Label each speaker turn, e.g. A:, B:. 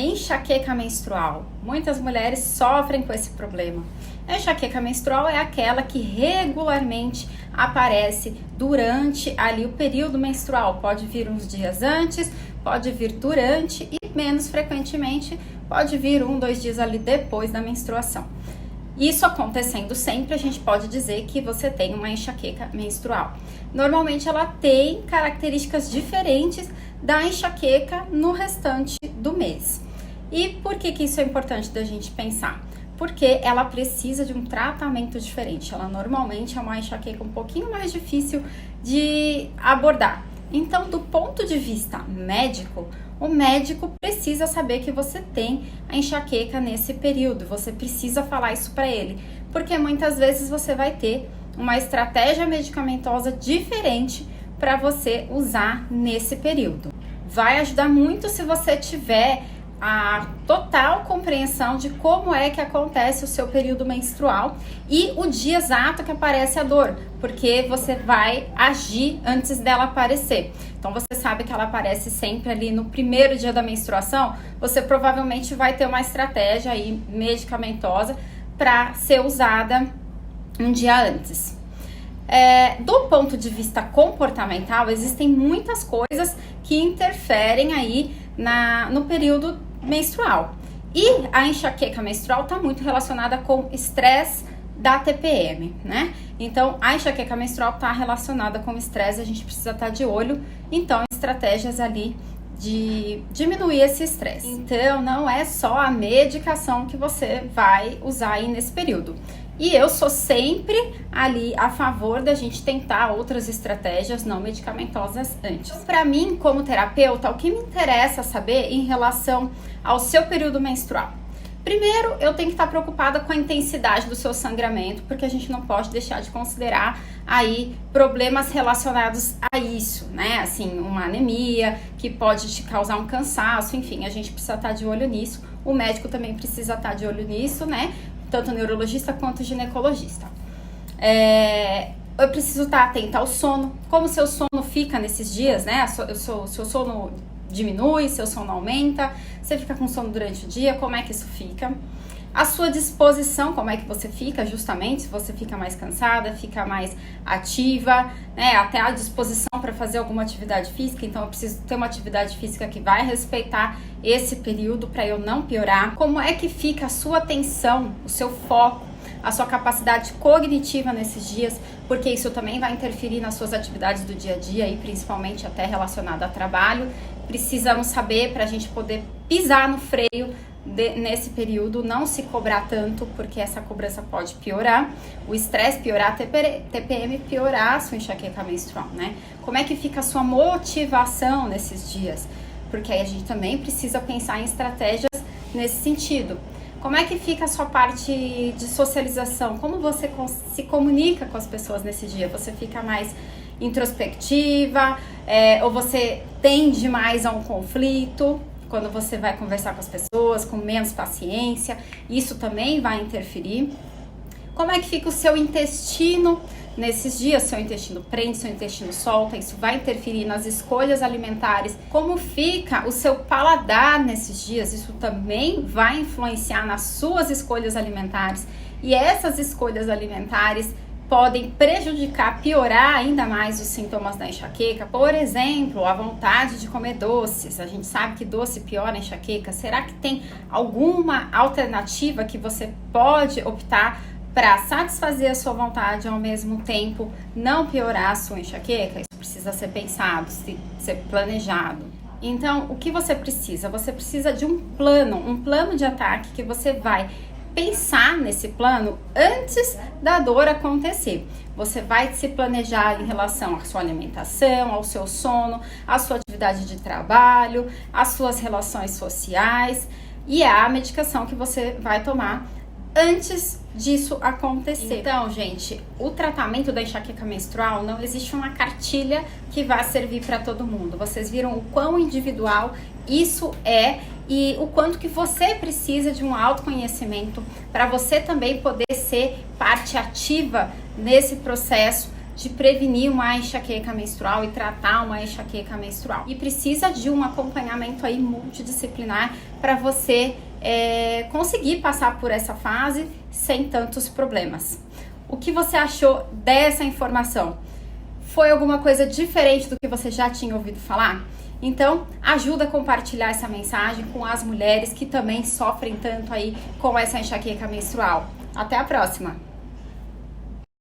A: Enxaqueca menstrual. Muitas mulheres sofrem com esse problema. A enxaqueca menstrual é aquela que regularmente aparece durante ali o período menstrual. Pode vir uns dias antes, pode vir durante e menos frequentemente pode vir 1-2 dias ali depois da menstruação. Isso acontecendo sempre, a gente pode dizer que você tem uma enxaqueca menstrual. Normalmente ela tem características diferentes da enxaqueca no restante do mês. E por que isso é importante da gente pensar? Porque ela precisa de um tratamento diferente. Ela normalmente é uma enxaqueca um pouquinho mais difícil de abordar. Então, do ponto de vista médico, o médico precisa saber que você tem a enxaqueca nesse período. Você precisa falar isso para ele, porque muitas vezes você vai ter uma estratégia medicamentosa diferente para você usar nesse período. Vai ajudar muito se você tiver a total compreensão de como é que acontece o seu período menstrual e o dia exato que aparece a dor, porque você vai agir antes dela aparecer. Então você sabe que ela aparece sempre ali no primeiro dia da menstruação, você provavelmente vai ter uma estratégia aí medicamentosa para ser usada um dia antes. Do ponto de vista comportamental, existem muitas coisas que interferem aí no período menstrual. E a enxaqueca menstrual está muito relacionada com estresse da TPM, né? Então, a enxaqueca menstrual está relacionada com estresse, a gente precisa estar de olho, então, estratégias ali de diminuir esse estresse. Então, não é só a medicação que você vai usar aí nesse período. E eu sou sempre ali a favor da gente tentar outras estratégias não medicamentosas antes. Para mim, como terapeuta, o que me interessa saber em relação ao seu período menstrual? Primeiro, eu tenho que estar preocupada com a intensidade do seu sangramento, porque a gente não pode deixar de considerar aí problemas relacionados a isso, né? Assim, uma anemia que pode te causar um cansaço, enfim, a gente precisa estar de olho nisso. O médico também precisa estar de olho nisso, né? Tanto o neurologista quanto o ginecologista. Eu preciso estar atenta ao sono, como o seu sono fica nesses dias, né? Seu sono diminui, seu sono aumenta, você fica com sono durante o dia, como é que isso fica? A sua disposição, como é que você fica, justamente, se você fica mais cansada, fica mais ativa, né? Até a disposição para fazer alguma atividade física, então eu preciso ter uma atividade física que vai respeitar esse período para eu não piorar. Como é que fica a sua atenção, o seu foco, a sua capacidade cognitiva nesses dias, porque isso também vai interferir nas suas atividades do dia a dia e principalmente até relacionado a trabalho. Precisamos saber para a gente poder pisar no freio nesse período, não se cobrar tanto, porque essa cobrança pode piorar, o estresse piorar, a TPM piorar a sua enxaqueca menstrual, né? Como é que fica a sua motivação nesses dias? Porque aí a gente também precisa pensar em estratégias nesse sentido. Como é que fica a sua parte de socialização? Como você se comunica com as pessoas nesse dia? Você fica mais introspectiva? Ou você tende mais a um conflito? Quando você vai conversar com as pessoas, com menos paciência, isso também vai interferir. Como é que fica o seu intestino nesses dias? Seu intestino prende, seu intestino solta, isso vai interferir nas escolhas alimentares. Como fica o seu paladar nesses dias? Isso também vai influenciar nas suas escolhas alimentares. E essas escolhas alimentares podem prejudicar, piorar ainda mais os sintomas da enxaqueca. Por exemplo, a vontade de comer doces. A gente sabe que doce piora a enxaqueca. Será que tem alguma alternativa que você pode optar para satisfazer a sua vontade e ao mesmo tempo não piorar a sua enxaqueca? Isso precisa ser pensado, ser planejado. Então, o que você precisa? Você precisa de um plano de ataque que você vai pensar nesse plano antes da dor acontecer. Você vai se planejar em relação à sua alimentação, ao seu sono, à sua atividade de trabalho, às suas relações sociais e a medicação que você vai tomar antes disso acontecer. Então, gente, o tratamento da enxaqueca menstrual, não existe uma cartilha que vá servir para todo mundo. Vocês viram o quão individual isso é e o quanto que você precisa de um autoconhecimento para você também poder ser parte ativa nesse processo de prevenir uma enxaqueca menstrual e tratar uma enxaqueca menstrual. E precisa de um acompanhamento aí multidisciplinar para você conseguir passar por essa fase sem tantos problemas. O que você achou dessa informação? Foi alguma coisa diferente do que você já tinha ouvido falar? Então, ajuda a compartilhar essa mensagem com as mulheres que também sofrem tanto aí com essa enxaqueca menstrual. Até a próxima!